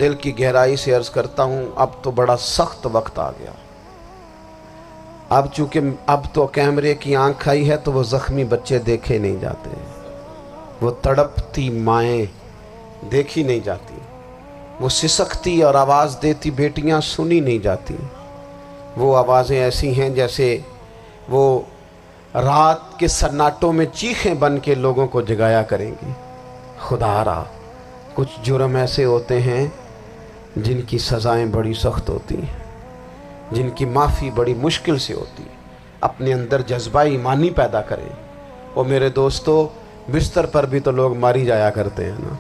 دل کی گہرائی سے عرض کرتا ہوں اب تو بڑا سخت وقت آ گیا۔ اب چونکہ اب تو کیمرے کی آنکھ آئی ہے تو وہ زخمی بچے دیکھے نہیں جاتے، وہ تڑپتی مائیں دیکھی نہیں جاتی، وہ سسکتی اور آواز دیتی بیٹیاں سنی نہیں جاتی۔ وہ آوازیں ایسی ہیں جیسے وہ رات کے سناٹوں میں چیخیں بن کے لوگوں کو جگایا کریں گی۔ خدا را کچھ جرم ایسے ہوتے ہیں جن کی سزائیں بڑی سخت ہوتی ہیں، جن کی معافی بڑی مشکل سے ہوتی ہے۔ اپنے اندر جذبہ ایمانی پیدا کریں۔ وہ میرے دوستو بستر پر بھی تو لوگ ماری جایا کرتے ہیں نا۔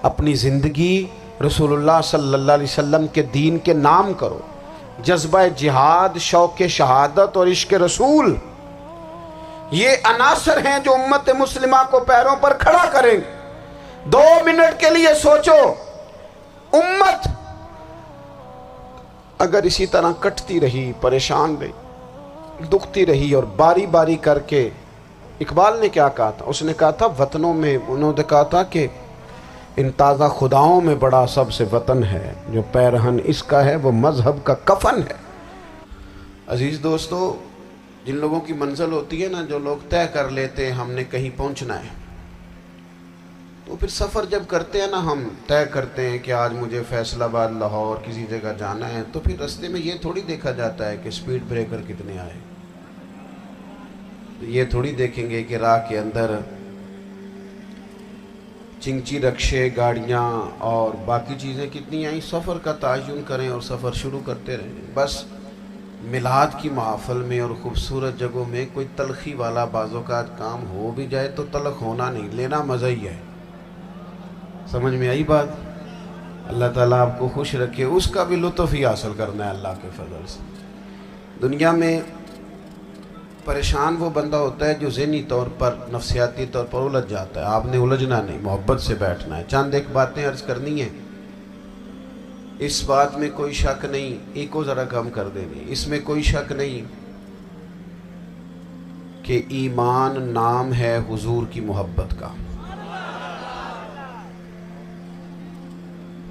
اپنی زندگی رسول اللہ صلی اللہ علیہ وسلم کے دین کے نام کرو۔ جذبہ جہاد، شوق شہادت اور عشق رسول، یہ عناصر ہیں جو امت مسلمہ کو پیروں پر کھڑا کریں۔ 2 منٹ کے لیے سوچو، امت اگر اسی طرح کٹتی رہی، پریشان رہی، دکھتی رہی اور باری باری کر کے، اقبال نے کیا کہا تھا؟ اس نے کہا تھا وطنوں میں، انہوں نے کہا تھا کہ ان تازہ خداؤں میں بڑا سب سے وطن ہے، جو پیرہن اس کا ہے وہ مذہب کا کفن ہے۔ عزیز دوستو، جن لوگوں کی منزل ہوتی ہے نا، جو لوگ طے کر لیتے ہیں ہم نے کہیں پہنچنا ہے، تو پھر سفر جب کرتے ہیں نا، ہم طے کرتے ہیں کہ آج مجھے فیصل آباد، لاہور کسی جگہ جانا ہے، تو پھر رستے میں یہ تھوڑی دیکھا جاتا ہے کہ سپیڈ بریکر کتنے آئے، یہ تھوڑی دیکھیں گے کہ راہ کے اندر چنگچی رکشے، گاڑیاں اور باقی چیزیں کتنی آئیں۔ سفر کا تعین کریں اور سفر شروع کرتے رہیں۔ بس میلاد کی محافل میں اور خوبصورت جگہوں میں کوئی تلخی والا بعض اوقات کام ہو بھی جائے تو تلخ ہونا نہیں، لینا مزہ ہی ہے۔ سمجھ میں آئی بات؟ اللہ تعالیٰ آپ کو خوش رکھے، اس کا بھی لطف ہی حاصل کرنا ہے اللہ کے فضل سے۔ دنیا میں پریشان وہ بندہ ہوتا ہے جو ذہنی طور پر، نفسیاتی طور پر الجھ جاتا ہے۔ آپ نے الجھنا نہیں، محبت سے بیٹھنا ہے۔ چند ایک باتیں عرض کرنی ہیں، اس بات میں کوئی شک نہیں، ایک کو ذرا کم کر دینی، اس میں کوئی شک نہیں کہ ایمان نام ہے حضور کی محبت کا۔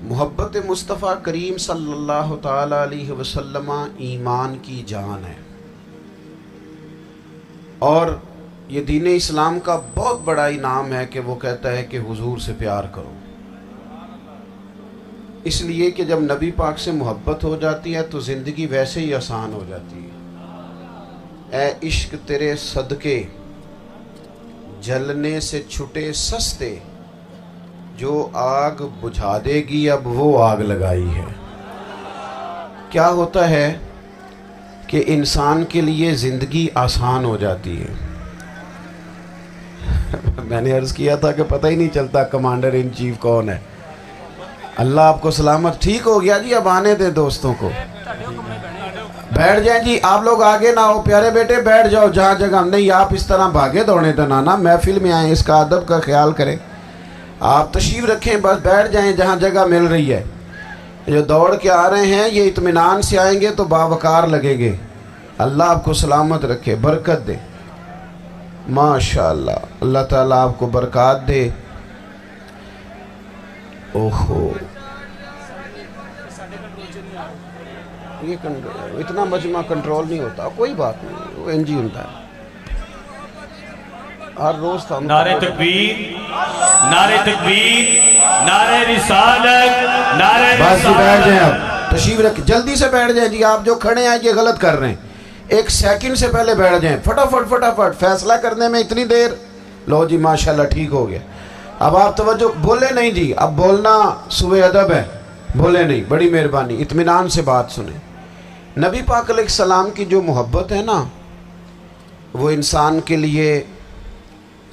محبت مصطفیٰ کریم صلی اللہ تعالی علیہ وسلم ایمان کی جان ہے، اور یہ دین اسلام کا بہت بڑا انعام ہے کہ وہ کہتا ہے کہ حضور سے پیار کرو۔ اس لیے کہ جب نبی پاک سے محبت ہو جاتی ہے تو زندگی ویسے ہی آسان ہو جاتی ہے۔ اے عشق تیرے صدقے جلنے سے چھٹے سستے، جو آگ بجھا دے گی اب وہ آگ لگائی ہے۔ کیا ہوتا ہے کہ انسان کے لیے زندگی آسان ہو جاتی ہے۔ میں نے عرض کیا تھا کہ پتہ ہی نہیں چلتا کمانڈر ان چیف کون ہے۔ اللہ آپ کو سلامت، ٹھیک ہو گیا جی، اب آنے دیں دوستوں کو، بیٹھ جائیں جی، آپ لوگ آگے نہ ہو، پیارے بیٹے بیٹھ جاؤ جہاں جگہ نہیں، آپ اس طرح بھاگے دوڑے تو نانا، محفل میں آئیں، اس کا ادب کا خیال کریں، آپ تشریف رکھیں، بس بیٹھ جائیں جہاں جگہ مل رہی ہے۔ جو دوڑ کے آ رہے ہیں یہ اطمینان سے آئیں گے تو باوقار لگیں گے۔ اللہ آپ کو سلامت رکھے، برکت دے، ماشاءاللہ، اللہ تعالیٰ آپ کو برکات دے۔ اوہو، یہ اتنا مجمع کنٹرول نہیں ہوتا، کوئی بات نہیں، وہ انجی ہوتا ہے ہر روز تھا۔ نعرہ تکبیر، نعرہ تکبیر، نعرہ رسالت، نعرہ رسالت۔ بس جی بیٹھ جائیں، اب تشریف رکھ، جلدی سے بیٹھ جائیں جی، آپ جو کھڑے ہیں یہ غلط کر رہے ہیں، 1 سیکنڈ سے پہلے بیٹھ جائیں، فٹافٹ فٹافٹ، فیصلہ کرنے میں اتنی دیر، لو جی ماشاءاللہ ٹھیک ہو گیا۔ اب آپ توجہ، بولے نہیں جی، اب بولنا سوء ادب ہے، بولے نہیں، بڑی مہربانی، اطمینان سے بات سنیں۔ نبی پاک علیہ السلام کی جو محبت ہے نا، وہ انسان کے لیے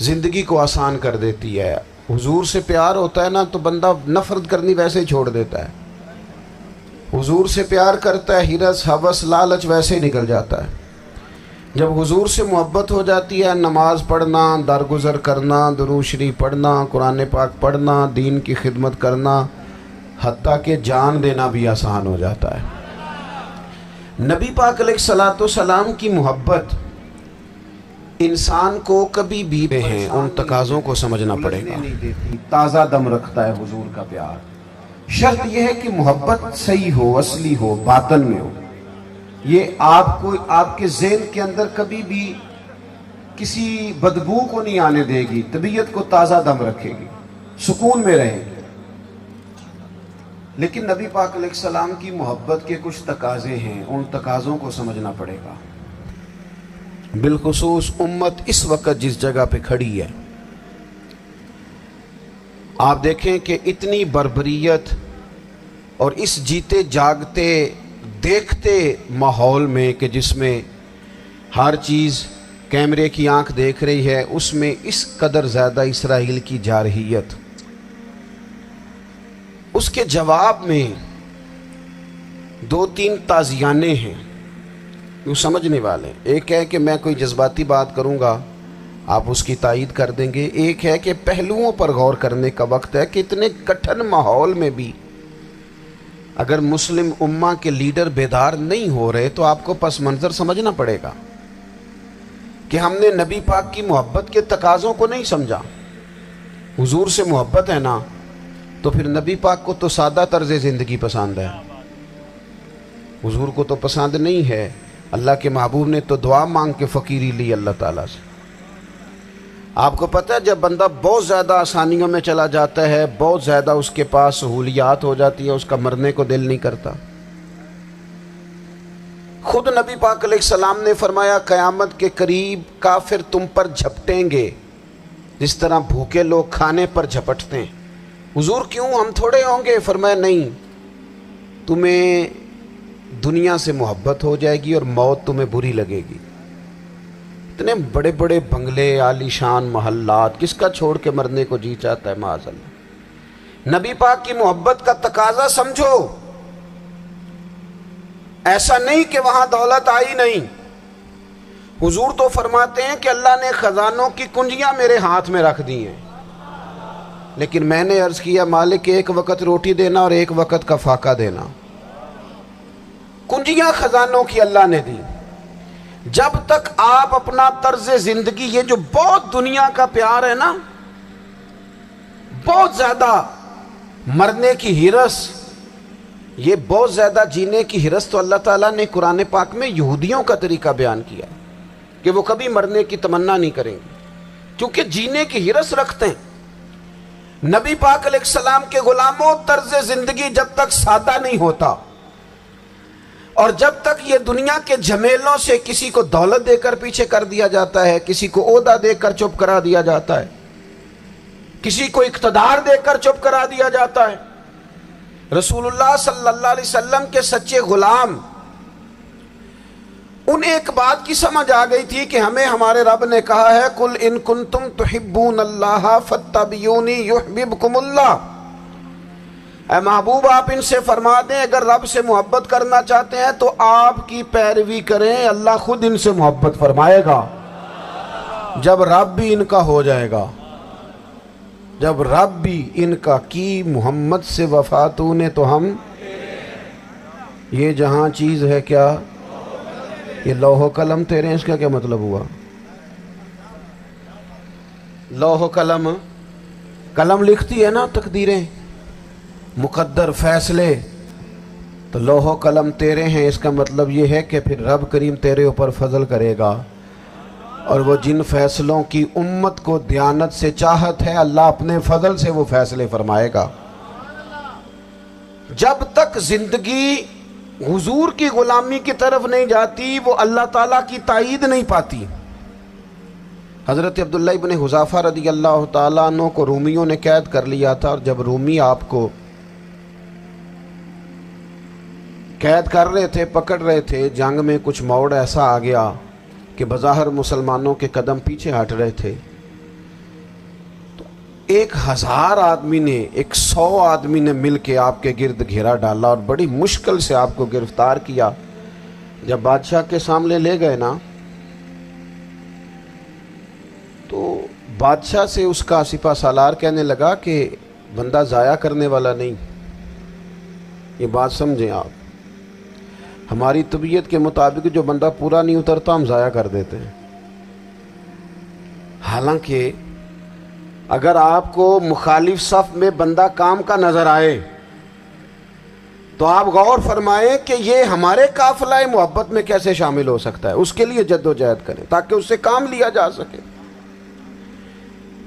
زندگی کو آسان کر دیتی ہے۔ حضور سے پیار ہوتا ہے نا تو بندہ نفرت کرنی ویسے ہی چھوڑ دیتا ہے۔ حضور سے پیار کرتا ہے، ہرس ہوس لالچ ویسے ہی نکل جاتا ہے۔ جب حضور سے محبت ہو جاتی ہے، نماز پڑھنا، درگزر کرنا، درود شریف پڑھنا، قرآن پاک پڑھنا، دین کی خدمت کرنا، حتیٰ کہ جان دینا بھی آسان ہو جاتا ہے۔ نبی پاک علیہ السلام کی محبت انسان کو کبھی بھی ہیں ان تقاضوں کو سمجھنا پڑے گا۔ تازہ دم رکھتا ہے حضور کا پیار، شرط یہ ہے کہ محبت صحیح ہو، اصلی ہو، باطن میں ہو. یہ آپ کو آپ کے ذہن کے اندر کبھی بھی کسی بدبو کو نہیں آنے دے گی، طبیعت کو تازہ دم رکھے گی، سکون میں رہے گی. لیکن نبی پاک علیہ السلام کی محبت کے کچھ تقاضے ہیں، ان تقاضوں کو سمجھنا پڑے گا. بالخصوص امت اس وقت جس جگہ پہ کھڑی ہے، آپ دیکھیں کہ اتنی بربریت اور اس جیتے جاگتے دیکھتے ماحول میں کہ جس میں ہر چیز کیمرے کی آنکھ دیکھ رہی ہے، اس میں اس قدر زیادہ اسرائیل کی جارحیت. اس کے جواب میں 2-3 تازیانے ہیں وہ سمجھنے والے. ایک ہے کہ میں کوئی جذباتی بات کروں گا، آپ اس کی تائید کر دیں گے. ایک ہے کہ پہلوؤں پر غور کرنے کا وقت ہے کہ اتنے کٹھن ماحول میں بھی اگر مسلم امہ کے لیڈر بیدار نہیں ہو رہے تو آپ کو پس منظر سمجھنا پڑے گا کہ ہم نے نبی پاک کی محبت کے تقاضوں کو نہیں سمجھا. حضور سے محبت ہے نا تو پھر نبی پاک کو تو سادہ طرز زندگی پسند ہے، حضور کو تو پسند نہیں ہے. اللہ کے محبوب نے تو دعا مانگ کے فقیری لی اللہ تعالیٰ سے. آپ کو پتہ ہے جب بندہ بہت زیادہ آسانیوں میں چلا جاتا ہے، بہت زیادہ اس کے پاس سہولیات ہو جاتی ہے، اس کا مرنے کو دل نہیں کرتا. خود نبی پاک علیہ السلام نے فرمایا قیامت کے قریب کافر تم پر جھپٹیں گے جس طرح بھوکے لوگ کھانے پر جھپٹتے ہیں. حضور کیوں، ہم تھوڑے ہوں گے؟ فرمایا نہیں، تمہیں دنیا سے محبت ہو جائے گی اور موت تمہیں بری لگے گی. اتنے بڑے بڑے بنگلے، عالی شان محلات، کس کا چھوڑ کے مرنے کو جی چاہتا ہے معاذ اللہ. نبی پاک کی محبت کا تقاضا سمجھو. ایسا نہیں کہ وہاں دولت آئی نہیں. حضور تو فرماتے ہیں کہ اللہ نے خزانوں کی کنجیاں میرے ہاتھ میں رکھ دی ہیں، لیکن میں نے عرض کیا مالک ایک وقت روٹی دینا اور ایک وقت کا فاقہ دینا. کنجیاں خزانوں کی اللہ نے دی. جب تک آپ اپنا طرز زندگی، یہ جو بہت دنیا کا پیار ہے نا، بہت زیادہ مرنے کی ہرس، یہ بہت زیادہ جینے کی ہرس، تو اللہ تعالیٰ نے قرآن پاک میں یہودیوں کا طریقہ بیان کیا کہ وہ کبھی مرنے کی تمنا نہیں کریں گے کیونکہ جینے کی ہرس رکھتے ہیں. نبی پاک علیہ السلام کے غلاموں، طرز زندگی جب تک سادہ نہیں ہوتا اور جب تک یہ دنیا کے جھمیلوں سے کسی کو دولت دے کر پیچھے کر دیا جاتا ہے، کسی کو عہدہ دے کر چپ کرا دیا جاتا ہے، کسی کو اقتدار دے کر چپ کرا دیا جاتا ہے. رسول اللہ صلی اللہ علیہ وسلم کے سچے غلام، انہیں ایک بات کی سمجھ آ گئی تھی کہ ہمیں ہمارے رب نے کہا ہے قل ان کنتم تحبون اللہ فاتبعونی یحببکم اللہ. اے محبوب آپ ان سے فرما دیں اگر رب سے محبت کرنا چاہتے ہیں تو آپ کی پیروی کریں، اللہ خود ان سے محبت فرمائے گا. جب رب بھی ان کا ہو جائے گا، جب رب بھی ان کا کی محمد سے وفاتوں نے تو ہم، یہ جہاں چیز ہے کیا، یہ لوح و قلم تیرے، اس کا کیا مطلب ہوا؟ لوح و قلم، قلم لکھتی ہے نا تقدیریں، مقدر فیصلے، تو لوح و قلم تیرے ہیں، اس کا مطلب یہ ہے کہ پھر رب کریم تیرے اوپر فضل کرے گا اور وہ جن فیصلوں کی امت کو دیانت سے چاہت ہے اللہ اپنے فضل سے وہ فیصلے فرمائے گا. جب تک زندگی حضور کی غلامی کی طرف نہیں جاتی وہ اللہ تعالیٰ کی تائید نہیں پاتی. حضرت عبداللہ ابن حذافہ رضی اللہ تعالیٰ عنہ کو رومیوں نے قید کر لیا تھا، اور جب رومی آپ کو قید کر رہے تھے، پکڑ رہے تھے، جنگ میں کچھ موڑ ایسا آ گیا کہ بظاہر مسلمانوں کے قدم پیچھے ہٹ رہے تھے، تو 1000 آدمی نے، 100 آدمی نے مل کے آپ کے گرد گھیرا ڈالا اور بڑی مشکل سے آپ کو گرفتار کیا. جب بادشاہ کے سامنے لے گئے نا تو بادشاہ سے اس کا سپہ سالار کہنے لگا کہ بندہ ضائع کرنے والا نہیں. یہ بات سمجھیں آپ، ہماری طبیعت کے مطابق جو بندہ پورا نہیں اترتا ہم ضائع کر دیتے ہیں. حالانکہ اگر آپ کو مخالف صف میں بندہ کام کا نظر آئے تو آپ غور فرمائیں کہ یہ ہمارے قافلہ محبت میں کیسے شامل ہو سکتا ہے. اس کے لیے جد و جہد کریں تاکہ اس سے کام لیا جا سکے.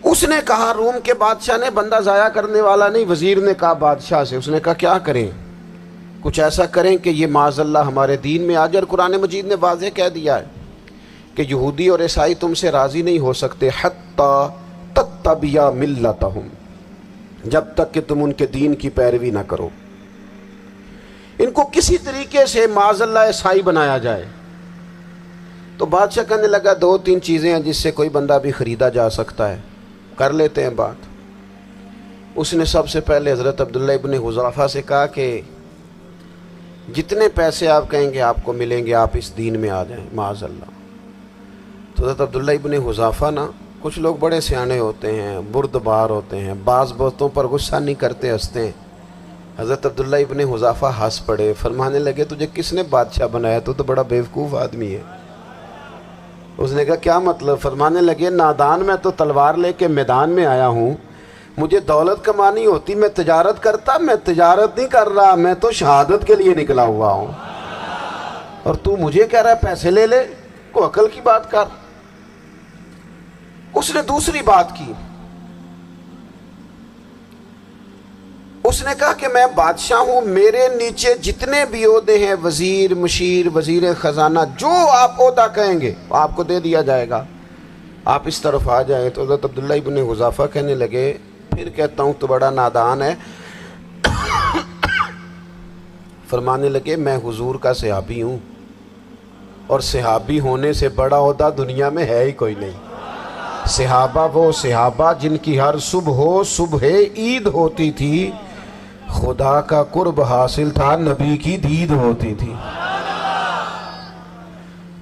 اس نے کہا روم کے بادشاہ نے, بندہ ضائع کرنے والا نہیں, وزیر نے کہا بادشاہ سے, اس نے کہا کیا کریں, کچھ ایسا کریں کہ یہ معاذ اللہ ہمارے دین میں آ جائے. اور قرآن مجید نے واضح کہہ دیا ہے کہ یہودی اور عیسائی تم سے راضی نہیں ہو سکتے حتی تتبع ملتہم, جب تک کہ تم ان کے دین کی پیروی نہ کرو. ان کو کسی طریقے سے معاذ اللہ عیسائی بنایا جائے. تو بادشاہ کہنے لگا 2-3 چیزیں ہیں جس سے کوئی بندہ بھی خریدا جا سکتا ہے, کر لیتے ہیں بات. اس نے سب سے پہلے حضرت عبداللہ ابن حذافہ سے کہا کہ جتنے پیسے آپ کہیں گے آپ کو ملیں گے, آپ اس دین میں آ جائیں معاذ اللہ. تو حضرت عبداللہ ابن حذافہ نا, کچھ لوگ بڑے سیانے ہوتے ہیں, بردبار ہوتے ہیں, بعض باتوں پر غصہ نہیں کرتے, ہنستے ہیں. حضرت عبداللہ ابن حذافہ ہنس پڑے, فرمانے لگے تجھے کس نے بادشاہ بنایا, تو بڑا بیوقوف آدمی ہے. اس نے کہا کیا مطلب؟ فرمانے لگے نادان, میں تو تلوار لے کے میدان میں آیا ہوں, مجھے دولت کمانی ہوتی میں تجارت کرتا, میں تجارت نہیں کر رہا, میں تو شہادت کے لیے نکلا ہوا ہوں, اور تو مجھے کہہ رہا ہے پیسے لے لے, کو عقل کی بات کر. اس نے دوسری بات کی, اس نے کہا کہ میں بادشاہ ہوں, میرے نیچے جتنے بھی عہدے ہیں, وزیر, مشیر, وزیر خزانہ, جو آپ عہدہ کہیں گے آپ کو دے دیا جائے گا, آپ اس طرف آ جائیں. تو حضرت عبداللہ ابن حذافہ کہنے لگے پھر کہتا ہوں تو بڑا نادان ہے. فرمانے لگے میں حضور کا صحابی ہوں, اور صحابی ہونے سے بڑا عہدہ دنیا میں ہے ہی کوئی نہیں. صحابہ وہ صحابہ جن کی ہر صبح عید ہوتی تھی, خدا کا قرب حاصل تھا, نبی کی دید ہوتی تھی.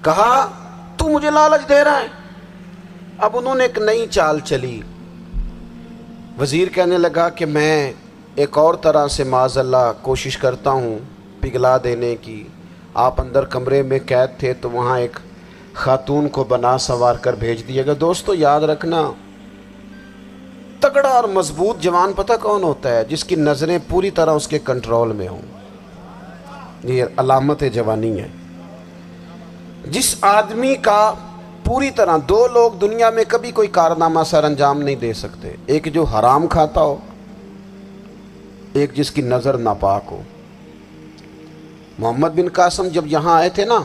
کہا تو مجھے لالچ دے رہا ہے. اب انہوں نے ایک نئی چال چلی. وزیر کہنے لگا کہ میں ایک اور طرح سے معاذ اللہ کوشش کرتا ہوں پگھلا دینے کی. آپ اندر کمرے میں قید تھے تو وہاں ایک خاتون کو بنا سنوار کر بھیج دیا گیا. دوستو یاد رکھنا, تگڑا اور مضبوط جوان پتہ کون ہوتا ہے؟ جس کی نظریں پوری طرح اس کے کنٹرول میں ہوں. یہ علامت جوانی ہے. جس آدمی کا پوری طرح, 2 لوگ دنیا میں کبھی کوئی کارنامہ سر انجام نہیں دے سکتے, ایک جو حرام کھاتا ہو, ایک جس کی نظر ناپاک ہو. محمد بن قاسم جب یہاں آئے تھے نا,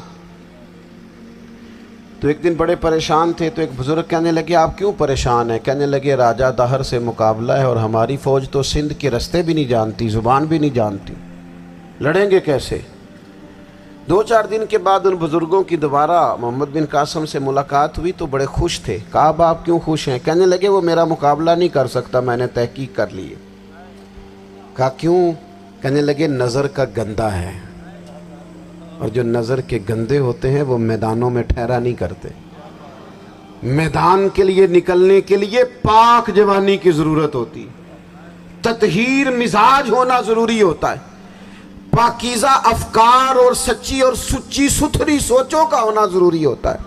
تو ایک دن بڑے پریشان تھے. تو ایک بزرگ کہنے لگے آپ کیوں پریشان ہیں؟ کہنے لگے راجہ دہر سے مقابلہ ہے, اور ہماری فوج تو سندھ کے رستے بھی نہیں جانتی, زبان بھی نہیں جانتی, لڑیں گے کیسے؟ 2-4 دن کے بعد ان بزرگوں کی دوبارہ محمد بن قاسم سے ملاقات ہوئی تو بڑے خوش تھے. کہا اب آپ کیوں خوش ہیں؟ کہنے لگے وہ میرا مقابلہ نہیں کر سکتا, میں نے تحقیق کر لی ہے. کہا کیوں؟ کہنے لگے نظر کا گندہ ہے, اور جو نظر کے گندے ہوتے ہیں وہ میدانوں میں ٹھہرا نہیں کرتے. میدان کے لیے نکلنے کے لیے پاک جوانی کی ضرورت ہوتی, تطہیر مزاج ہونا ضروری ہوتا ہے, پاکیزہ افکار اور سچی اور سچی ستھری سوچوں کا ہونا ضروری ہوتا ہے.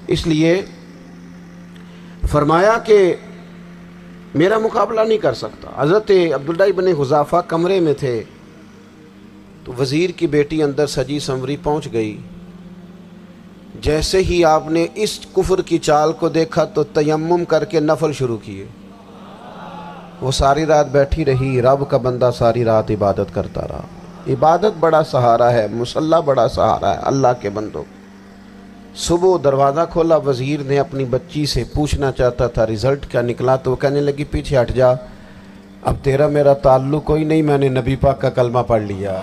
اس لیے فرمایا کہ میرا مقابلہ نہیں کر سکتا. حضرت عبداللہ ابن حذافہ کمرے میں تھے, تو وزیر کی بیٹی اندر سجی سنوری پہنچ گئی. جیسے ہی آپ نے اس کفر کی چال کو دیکھا تو تیمم کر کے نفل شروع کیے. وہ ساری رات بیٹھی رہی, رب کا بندہ ساری رات عبادت کرتا رہا. عبادت بڑا سہارا ہے, مصلی بڑا سہارا ہے اللہ کے بندوں. صبح دروازہ کھولا, وزیر نے اپنی بچی سے پوچھنا چاہتا تھا رزلٹ کیا نکلا, تو وہ کہنے لگی پیچھے ہٹ جا, اب تیرا میرا تعلق کوئی نہیں, میں نے نبی پاک کا کلمہ پڑھ لیا.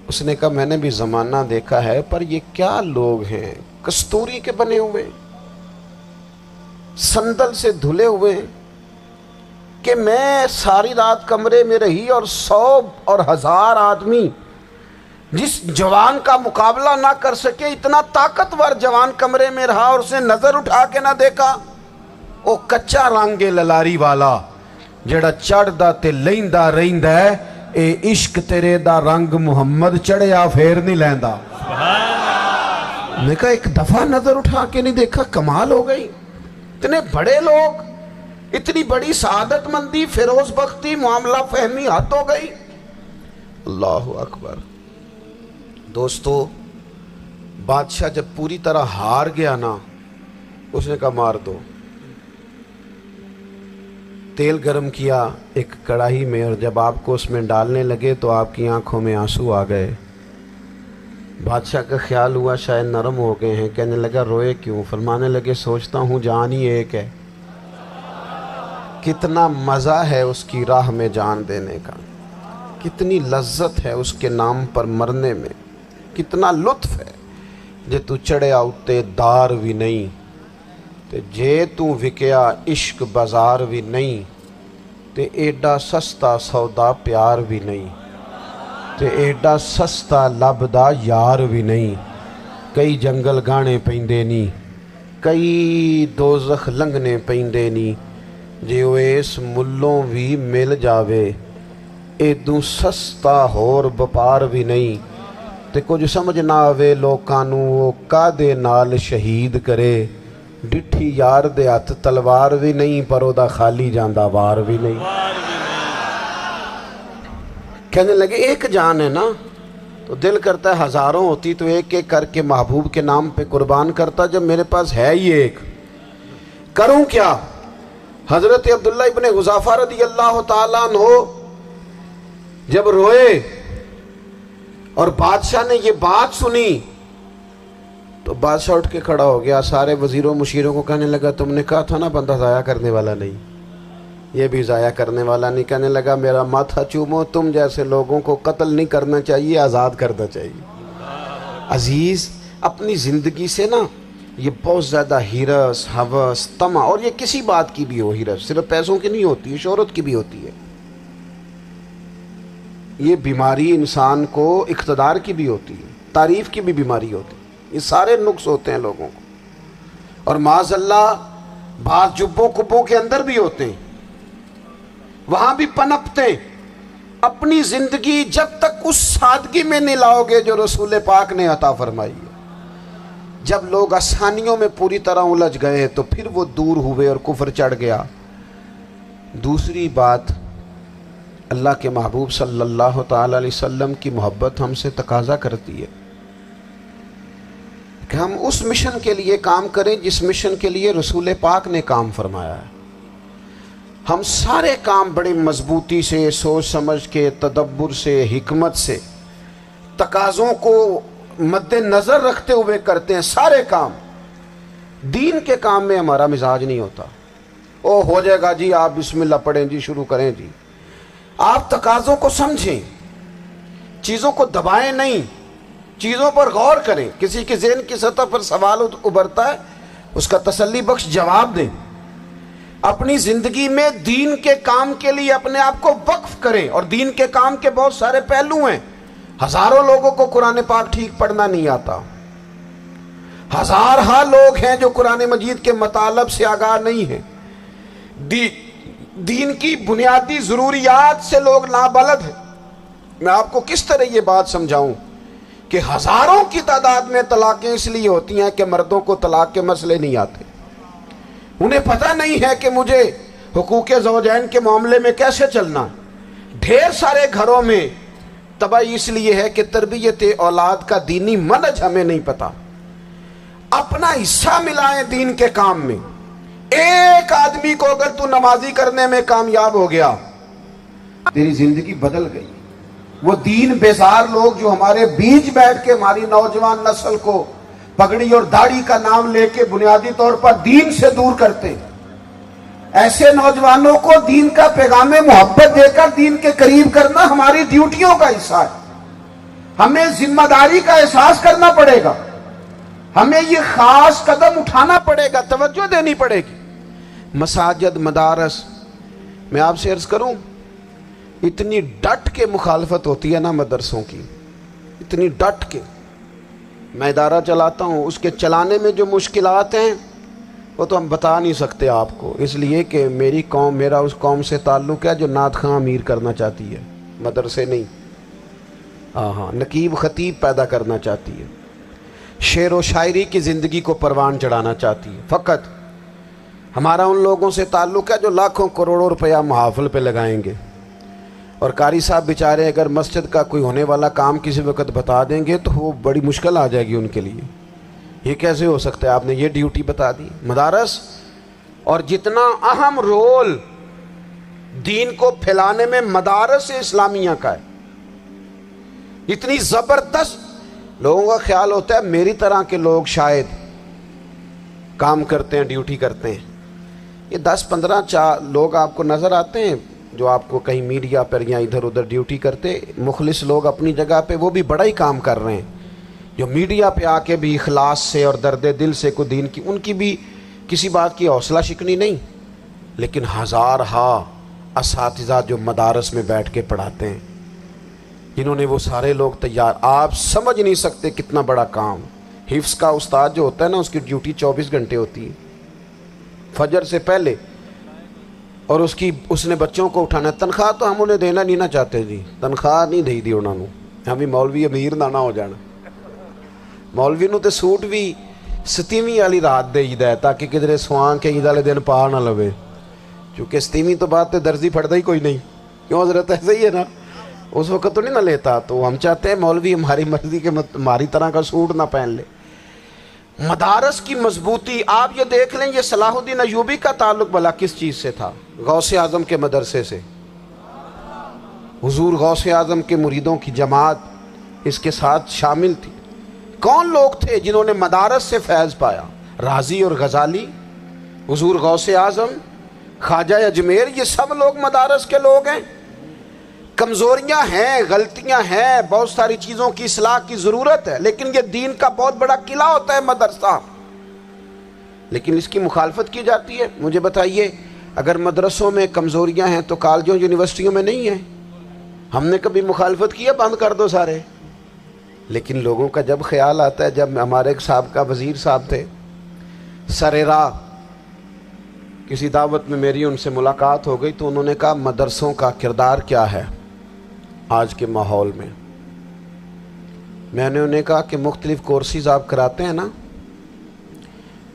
اس نے کہا میں نے بھی زمانہ دیکھا ہے, پر یہ کیا لوگ ہیں, کستوری کے بنے ہوئے, سندل سے دھلے ہوئے, کہ میں ساری رات کمرے میں رہی اور 100 اور 1000 آدمی جس جوان کا مقابلہ نہ کر سکے, اتنا طاقتور جوان کمرے میں رہا اور اسے نظر اٹھا کے نہ دیکھا. او کچا رنگے للاری والا جڑا چڑھدا تے لیندا رہندا ہے, اے عشق تیرے دا رنگ محمد چڑھیا پھر نہیں لیندا. میں کہا ایک دفعہ نظر اٹھا کے نہیں دیکھا, کمال ہو گئی. اتنے بڑے لوگ اتنی بڑی سعادت مندی، فیروز بختی، معاملہ فہمی حد ہو گئی۔ اللہ اکبر۔ دوستو، بادشاہ جب پوری طرح ہار گیا نا، اس نے کہا مار دو۔ تیل گرم کیا ایک کڑاہی میں، اور جب آپ کو اس میں ڈالنے لگے تو آپ کی آنکھوں میں آنسو آ گئے۔ بادشاہ کا خیال ہوا شاید نرم ہو گئے ہیں، کہنے لگا روئے کیوں؟ فرمانے لگے سوچتا ہوں جان ہی ایک ہے، کتنا مزہ ہے اس کی راہ میں جان دینے کا، کتنی لذت ہے اس کے نام پر مرنے میں، کتنا لطف ہے۔ جے تو چڑھیا اتے دار بھی نہیں تے جے تو وکیا عشق بازار بھی نہیں، تے ایڈا سستا سودا پیار بھی نہیں، تے ایڈا سستا لبدا یار بھی نہیں۔ کئی جنگل گانے پیندے نہیں، کئی دوزخ لنگنے پیندے نہیں، جے وہ اس ملوں بھی مل جاوے ایدوں سستا ہور بپار بھی نہیں۔ تے کچھ سمجھ نہ آوے لوکانوں وہ کادے نال شہید کرے، ڈٹھی یار دے ہاتھ تلوار بھی نہیں، پر او دا خالی جاندہ وار بھی نہیں۔ کہنے لگے ایک جان ہے نا، تو دل کرتا ہے ہزاروں ہوتی تو ایک ایک کر کے محبوب کے نام پہ قربان کرتا، جب میرے پاس ہے ہی ایک، کروں کیا؟ حضرت عبداللہ ابن حذافہ رضی اللہ تعالیٰ عنہ جب روئے اور بادشاہ نے یہ بات سنی تو بادشاہ اٹھ کے کھڑا ہو گیا، سارے وزیروں مشیروں کو کہنے لگا تم نے کہا تھا نا بندہ ضائع کرنے والا نہیں، یہ بھی ضائع کرنے والا نہیں۔ کہنے لگا میرا ماتھا چومو، تم جیسے لوگوں کو قتل نہیں کرنا چاہیے، آزاد کرنا چاہیے۔ عزیز، اپنی زندگی سے نا یہ بہت زیادہ ہرس، ہوس، طمع، اور یہ کسی بات کی بھی ہو، ہرس صرف پیسوں کی نہیں ہوتی ہے، شہرت کی بھی ہوتی ہے، یہ بیماری انسان کو اقتدار کی بھی ہوتی ہے، تعریف کی بھی بیماری ہوتی ہے، یہ سارے نقص ہوتے ہیں لوگوں کو، اور معاذ اللہ بعض جبوں کبوں کے اندر بھی ہوتے ہیں، وہاں بھی پنپتے ہیں۔ اپنی زندگی جب تک اس سادگی میں نہیں لاؤ گے جو رسول پاک نے عطا فرمائی ہے، جب لوگ آسانیوں میں پوری طرح الجھ گئے تو پھر وہ دور ہوئے اور کفر چڑھ گیا۔ دوسری بات، اللہ کے محبوب صلی اللہ تعالی علیہ وسلم کی محبت ہم سے تقاضا کرتی ہے کہ ہم اس مشن کے لیے کام کریں جس مشن کے لیے رسول پاک نے کام فرمایا ہے۔ ہم سارے کام بڑے مضبوطی سے، سوچ سمجھ کے، تدبر سے، حکمت سے، تقاضوں کو مد نظر رکھتے ہوئے کرتے ہیں سارے کام۔ دین کے کام میں ہمارا مزاج نہیں ہوتا، او ہو جائے گا جی، آپ بسم اللہ پڑھیں جی، شروع کریں جی۔ آپ تقاضوں کو سمجھیں، چیزوں کو دبائیں نہیں، چیزوں پر غور کریں۔ کسی کے ذہن کی سطح پر سوال ابھرتا ہے، اس کا تسلی بخش جواب دیں۔ اپنی زندگی میں دین کے کام کے لیے اپنے آپ کو وقف کریں، اور دین کے کام کے بہت سارے پہلو ہیں۔ ہزاروں لوگوں کو قرآن پاک ٹھیک پڑھنا نہیں آتا، ہزارہ لوگ ہیں جو قرآن مجید کے مطالب سے آگاہ نہیں ہیں، دین کی بنیادی ضروریات سے لوگ نابلد ہیں۔ میں آپ کو کس طرح یہ بات سمجھاؤں کہ ہزاروں کی تعداد میں طلاقیں اس لیے ہوتی ہیں کہ مردوں کو طلاق کے مسئلے نہیں آتے، انہیں پتہ نہیں ہے کہ مجھے حقوق زوجین کے معاملے میں کیسے چلنا ہے۔ ڈھیر سارے گھروں میں تباہی اس لیے ہے کہ تربیت اولاد کا دینی منہج ہمیں نہیں پتا۔ اپنا حصہ ملائیں دین کے کام میں۔ ایک آدمی کو اگر تو نمازی کرنے میں کامیاب ہو گیا، تیری زندگی بدل گئی۔ وہ دین بیزار لوگ جو ہمارے بیچ بیٹھ کے ہماری نوجوان نسل کو پگڑی اور داڑھی کا نام لے کے بنیادی طور پر دین سے دور کرتے، ایسے نوجوانوں کو دین کا پیغام محبت دے کر دین کے قریب کرنا ہماری ڈیوٹیوں کا حصہ ہے۔ ہمیں ذمہ داری کا احساس کرنا پڑے گا، ہمیں یہ خاص قدم اٹھانا پڑے گا، توجہ دینی پڑے گی۔ مساجد، مدارس، میں آپ سے عرض کروں، اتنی ڈٹ کے مخالفت ہوتی ہے نا مدرسوں کی، اتنی ڈٹ کے۔ میں ادارہ چلاتا ہوں، اس کے چلانے میں جو مشکلات ہیں وہ تو ہم بتا نہیں سکتے آپ کو، اس لیے کہ میری قوم، میرا اس قوم سے تعلق ہے جو نعت خواں امیر کرنا چاہتی ہے، مدرسے نہیں، ہاں نقیب خطیب پیدا کرنا چاہتی ہے، شعر و شاعری کی زندگی کو پروان چڑھانا چاہتی ہے۔ فقط ہمارا ان لوگوں سے تعلق ہے جو لاکھوں کروڑوں روپیہ محافل پہ لگائیں گے، اور قاری صاحب بیچارے اگر مسجد کا کوئی ہونے والا کام کسی وقت بتا دیں گے تو وہ بڑی مشکل آ جائے گی ان کے لیے. یہ کیسے ہو سکتا ہے، آپ نے یہ ڈیوٹی بتا دی. مدارس اور جتنا اہم رول دین کو پھیلانے میں مدارس اسلامیہ کا ہے، اتنی زبردست. لوگوں کا خیال ہوتا ہے میری طرح کے لوگ شاید کام کرتے ہیں، ڈیوٹی کرتے ہیں. یہ 10-15 لوگ آپ کو نظر آتے ہیں جو آپ کو کہیں میڈیا پر یا ادھر ادھر ڈیوٹی کرتے، مخلص لوگ اپنی جگہ پہ، وہ بھی بڑا ہی کام کر رہے ہیں. جو میڈیا پہ آ کے بھی اخلاص سے اور درد دل سے کو دین کی، ان کی بھی کسی بات کی حوصلہ شکنی نہیں. لیکن ہزارہا اساتذہ جو مدارس میں بیٹھ کے پڑھاتے ہیں، جنہوں نے وہ سارے لوگ تیار، آپ سمجھ نہیں سکتے کتنا بڑا کام. حفظ کا استاد جو ہوتا ہے نا، اس کی ڈیوٹی 24 گھنٹے ہوتی ہے فجر سے پہلے، اور اس نے بچوں کو اٹھانا ہے. تنخواہ تو ہم انہیں دینا نہیں نہ چاہتے جی، تنخواہ نہیں دئی دی انہوں نے. ہم بھی مولوی امیر نہ ہو جانا. مولوی نو تے سوٹ بھی 27ویں والی رات دے ہے تاکہ کدھر سوان کے عید والے دن پا نہ لوے، کیونکہ 27ویں تو بعد تے درزی پھڑتا ہی کوئی نہیں. کیوں حضرت ایسا ہی ہے نا، اس وقت تو نہیں نہ لیتا. تو ہم چاہتے ہیں مولوی ہماری مرضی کے ہماری طرح کا سوٹ نہ پہن لے. مدارس کی مضبوطی آپ یہ دیکھ لیں، یہ صلاح الدین ایوبی کا تعلق بھلا کس چیز سے تھا؟ غوث اعظم کے مدرسے سے. حضور غوث اعظم کے مریدوں کی جماعت اس کے ساتھ شامل تھی. کون لوگ تھے جنہوں نے مدارس سے فیض پایا؟ رازی اور غزالی، حضور غوث اعظم، خواجہ اجمیر، یہ سب لوگ مدارس کے لوگ ہیں. کمزوریاں ہیں، غلطیاں ہیں، بہت ساری چیزوں کی اصلاح کی ضرورت ہے، لیکن یہ دین کا بہت بڑا قلعہ ہوتا ہے مدرسہ. لیکن اس کی مخالفت کی جاتی ہے. مجھے بتائیے، اگر مدرسوں میں کمزوریاں ہیں تو کالجوں یونیورسٹیوں میں نہیں ہیں؟ ہم نے کبھی مخالفت کی ہے بند کر دو سارے؟ لیکن لوگوں کا جب خیال آتا ہے، جب ہمارے ایک سابقہ وزیر صاحب تھے سر راہ، کسی دعوت میں میری ان سے ملاقات ہو گئی تو انہوں نے کہا مدرسوں کا کردار کیا ہے آج کے ماحول میں. میں نے انہیں کہا کہ مختلف کورسز آپ کراتے ہیں نا،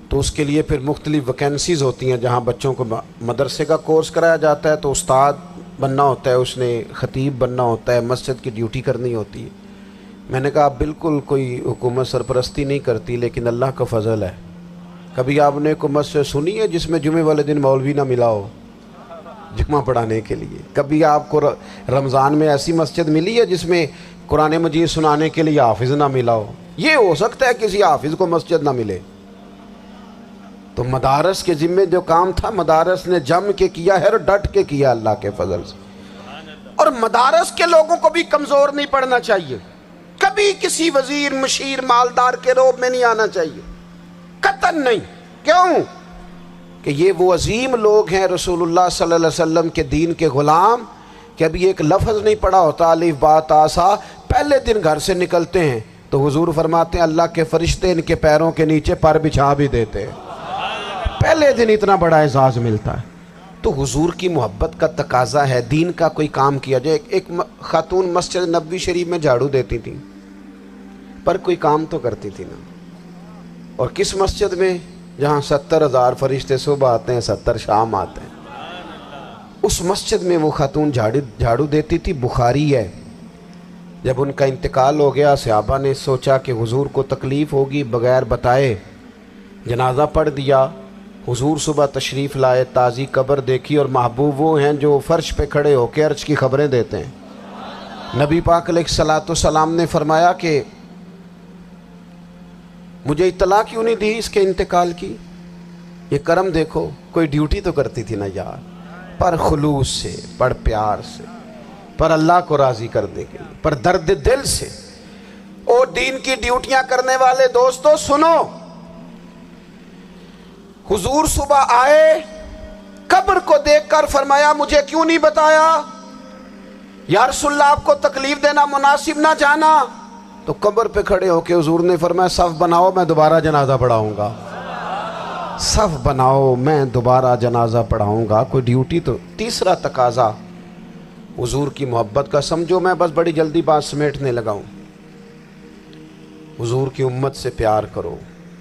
تو اس کے لیے پھر مختلف ویکینسیز ہوتی ہیں. جہاں بچوں کو مدرسے کا کورس کرایا جاتا ہے تو استاد بننا ہوتا ہے، اس نے خطیب بننا ہوتا ہے، مسجد کی ڈیوٹی کرنی ہوتی ہے. میں نے کہا بالکل کوئی حکومت سرپرستی نہیں کرتی، لیکن اللہ کا فضل ہے. کبھی آپ نے کوئی مسجد سنی ہے جس میں جمعے والے دن مولوی نہ ملا ہو جمعہ پڑھانے کے لیے؟ کبھی آپ کو رمضان میں ایسی مسجد ملی ہے جس میں قرآن مجید سنانے کے لیے حافظ نہ ملا ہو؟ یہ ہو سکتا ہے کسی حافظ کو مسجد نہ ملے. تو مدارس کے ذمے جو کام تھا، مدارس نے جم کے کیا ہے اور ڈٹ کے کیا اللہ کے فضل سے. اور مدارس کے لوگوں کو بھی کمزور نہیں پڑنا چاہیے. کبھی کسی وزیر، مشیر، مالدار کے روب میں نہیں آنا چاہیے، قطعاً نہیں. کیوں؟ کہ یہ وہ عظیم لوگ ہیں رسول اللہ صلی اللہ علیہ وسلم کے دین کے غلام، کہ ابھی ایک لفظ نہیں پڑھا ہوتا الف با تا سا، پہلے دن گھر سے نکلتے ہیں تو حضور فرماتے ہیں اللہ کے فرشتے ان کے پیروں کے نیچے پر بچھا بھی دیتے ہیں. پہلے دن اتنا بڑا اعزاز ملتا ہے. تو حضور کی محبت کا تقاضا ہے دین کا کوئی کام کیا جائے. ایک خاتون مسجد نبوی شریف میں جھاڑو دیتی تھی، پر کوئی کام تو کرتی تھی نا. اور کس مسجد میں؟ جہاں 70,000 فرشتے صبح آتے ہیں، 70 شام آتے ہیں. اس مسجد میں وہ خاتون جھاڑو دیتی تھی. بخاری ہے، جب ان کا انتقال ہو گیا صحابہ نے سوچا کہ حضور کو تکلیف ہوگی، بغیر بتائے جنازہ پڑھ دیا. حضور صبح تشریف لائے، تازی قبر دیکھی، اور محبوب وہ ہیں جو فرش پہ کھڑے ہو کے عرش کی خبریں دیتے ہیں. نبی پاک علیہ الصلوۃ والسلام نے فرمایا کہ مجھے اطلاع کیوں نہیں دی اس کے انتقال کی؟ یہ کرم دیکھو، کوئی ڈیوٹی تو کرتی تھی نا یار، پر خلوص سے، پر پیار سے، پر اللہ کو راضی کرنے کے لیے، پر درد دل سے. اور دین کی ڈیوٹیاں کرنے والے دوستو سنو، حضور صبح آئے، قبر کو دیکھ کر فرمایا مجھے کیوں نہیں بتایا؟ یا رسول اللہ آپ کو تکلیف دینا مناسب نہ جانا. تو قبر پہ کھڑے ہو کے حضور نے فرمایا صف بناؤ، میں دوبارہ جنازہ پڑھاؤں گا. صف بناؤ، میں دوبارہ جنازہ پڑھاؤں گا. کوئی ڈیوٹی تو. تیسرا تقاضا حضور کی محبت کا، سمجھو میں بس بڑی جلدی بات سمیٹنے لگا ہوں. حضور کی امت سے پیار کرو،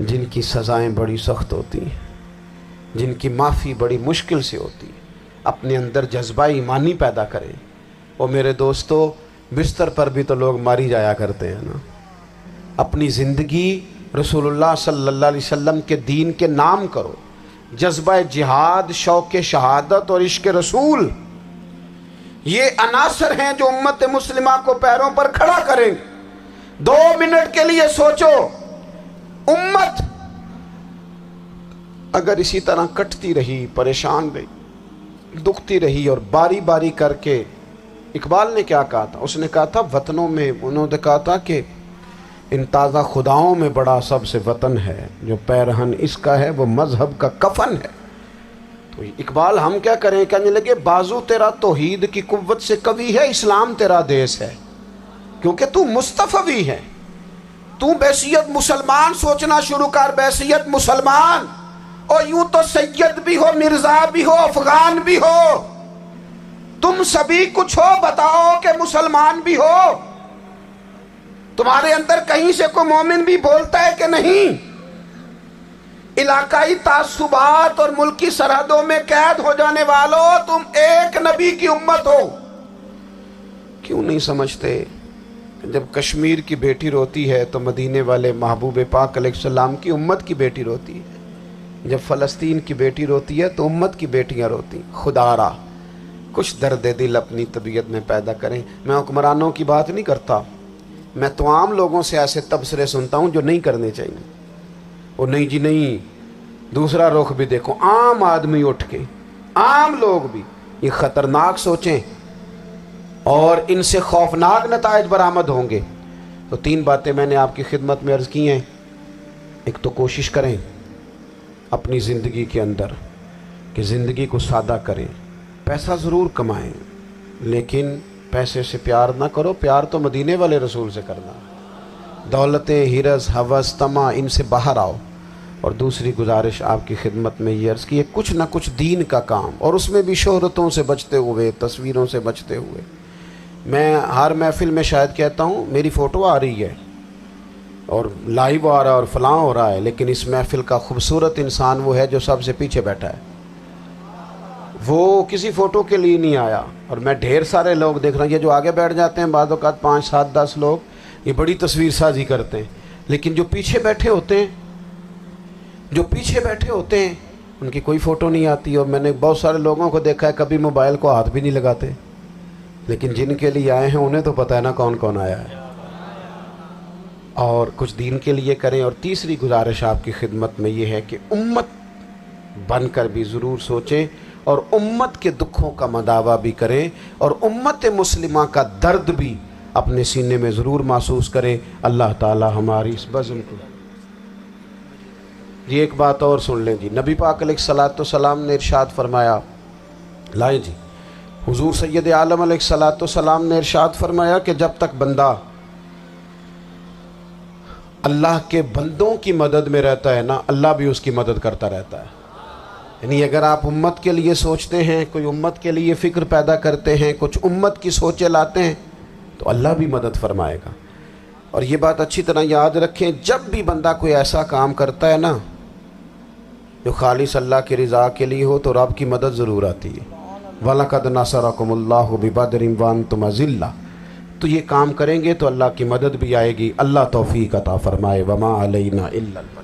جن کی سزائیں بڑی سخت ہوتی ہیں، جن کی معافی بڑی مشکل سے ہوتی ہے، اپنے اندر جذبہ ایمانی پیدا کریں۔ اور میرے دوستو، بستر پر بھی تو لوگ ماری جایا کرتے ہیں نا۔ اپنی زندگی رسول اللہ صلی اللہ علیہ وسلم کے دین کے نام کرو۔ جذبہ جہاد، شوق شہادت اور عشق رسول، یہ عناصر ہیں جو امت مسلمہ کو پیروں پر کھڑا کریں گے۔ 2 منٹ کے لیے سوچو، امت اگر اسی طرح کٹتی رہی، پریشان رہی، دکھتی رہی، اور باری باری کر کے، اقبال نے کیا کہا تھا؟ اس نے کہا تھا وطنوں میں، انہوں نے کہا تھا کہ ان تازہ خداؤں میں بڑا سب سے وطن ہے، جو پیرہن اس کا ہے وہ مذہب کا کفن ہے۔ تو اقبال ہم کیا کریں؟ کہنے لگے بازو تیرا توحید کی قوت سے قوی ہے، اسلام تیرا دیس ہے، کیونکہ تو مصطفی ہے۔ تو بحیثیت مسلمان سوچنا شروع کر، بحیثیت مسلمان، اور یوں تو سید بھی ہو، مرزا بھی ہو، افغان بھی ہو، تم سبھی کچھ ہو، بتاؤ کہ مسلمان بھی ہو۔ تمہارے اندر کہیں سے کوئی مومن بھی بولتا ہے کہ نہیں؟ علاقائی تعصبات اور ملکی سرحدوں میں قید ہو جانے والوں، تم ایک نبی کی امت ہو۔ کیوں نہیں سمجھتے؟ جب کشمیر کی بیٹی روتی ہے تو مدینے والے محبوب پاک علیہ السلام کی امت کی بیٹی روتی ہے۔ جب فلسطین کی بیٹی روتی ہے تو امت کی بیٹیاں روتی ہیں۔ خدا را کچھ درد دل اپنی طبیعت میں پیدا کریں۔ میں حکمرانوں کی بات نہیں کرتا، میں تو عام لوگوں سے ایسے تبصرے سنتا ہوں جو نہیں کرنے چاہیے۔ اور نہیں جی نہیں، دوسرا رخ بھی دیکھو، عام آدمی اٹھ کے، عام لوگ بھی یہ خطرناک سوچیں اور ان سے خوفناک نتائج برآمد ہوں گے۔ تو 3 باتیں میں نے آپ کی خدمت میں عرض کی ہیں۔ ایک تو کوشش کریں اپنی زندگی کے اندر کہ زندگی کو سادہ کریں۔ پیسہ ضرور کمائیں، لیکن پیسے سے پیار نہ کرو، پیار تو مدینے والے رسول سے کرنا۔ دولتیں، ہرس، ہوس، طمع، ان سے باہر آؤ۔ اور دوسری گزارش آپ کی خدمت میں یہ عرض کی ہے، کچھ نہ کچھ دین کا کام، اور اس میں بھی شہرتوں سے بچتے ہوئے، تصویروں سے بچتے ہوئے۔ میں ہر محفل میں شاید کہتا ہوں میری فوٹو آ رہی ہے اور لائیو آ رہا ہے اور فلاں ہو رہا ہے، لیکن اس محفل کا خوبصورت انسان وہ ہے جو سب سے پیچھے بیٹھا ہے۔ وہ کسی فوٹو کے لیے نہیں آیا۔ اور میں ڈھیر سارے لوگ دیکھ رہا ہوں، یہ جو آگے بیٹھ جاتے ہیں بعض اوقات 5، 7، 10 لوگ، یہ بڑی تصویر سازی کرتے ہیں، لیکن جو پیچھے بیٹھے ہوتے ہیں ان کی کوئی فوٹو نہیں آتی۔ اور میں نے بہت سارے لوگوں کو دیکھا ہے کبھی موبائل کو ہاتھ بھی نہیں لگاتے، لیکن جن کے لیے آئے ہیں انہیں تو پتہ ہے نا کون کون آیا ہے۔ اور کچھ دین کے لیے کریں۔ اور تیسری گزارش آپ کی خدمت میں یہ ہے کہ امت بن کر بھی ضرور سوچیں، اور امت کے دکھوں کا مداوع بھی کریں، اور امت مسلمہ کا درد بھی اپنے سینے میں ضرور محسوس کریں۔ اللہ تعالی ہماری اس بزم کو۔ جی ایک بات اور سن لیں جی، نبی پاک علیہ الصلوۃ والسلام نے ارشاد فرمایا، لائیں جی، حضور سید عالم علیہ الصلوۃ والسلام نے ارشاد فرمایا کہ جب تک بندہ اللہ کے بندوں کی مدد میں رہتا ہے نا، اللہ بھی اس کی مدد کرتا رہتا ہے۔ یعنی اگر آپ امت کے لیے سوچتے ہیں، کوئی امت کے لیے فکر پیدا کرتے ہیں، کچھ امت کی سوچیں لاتے ہیں، تو اللہ بھی مدد فرمائے گا۔ اور یہ بات اچھی طرح یاد رکھیں، جب بھی بندہ کوئی ایسا کام کرتا ہے نا جو خالص اللہ کی رضا کے لیے ہو، تو رب کی مدد ضرور آتی ہے۔ وَلَقَدْ نَصَرَكُمُ اللَّهُ بِبَدْرٍ وَأَنْتُمْ أَذِلَّةٌ۔ تو یہ کام کریں گے تو اللہ کی مدد بھی آئے گی۔ اللہ توفیق عطا فرمائے۔ وَمَا عَلَيْنَا إِلَّا الْبَلَاغُ۔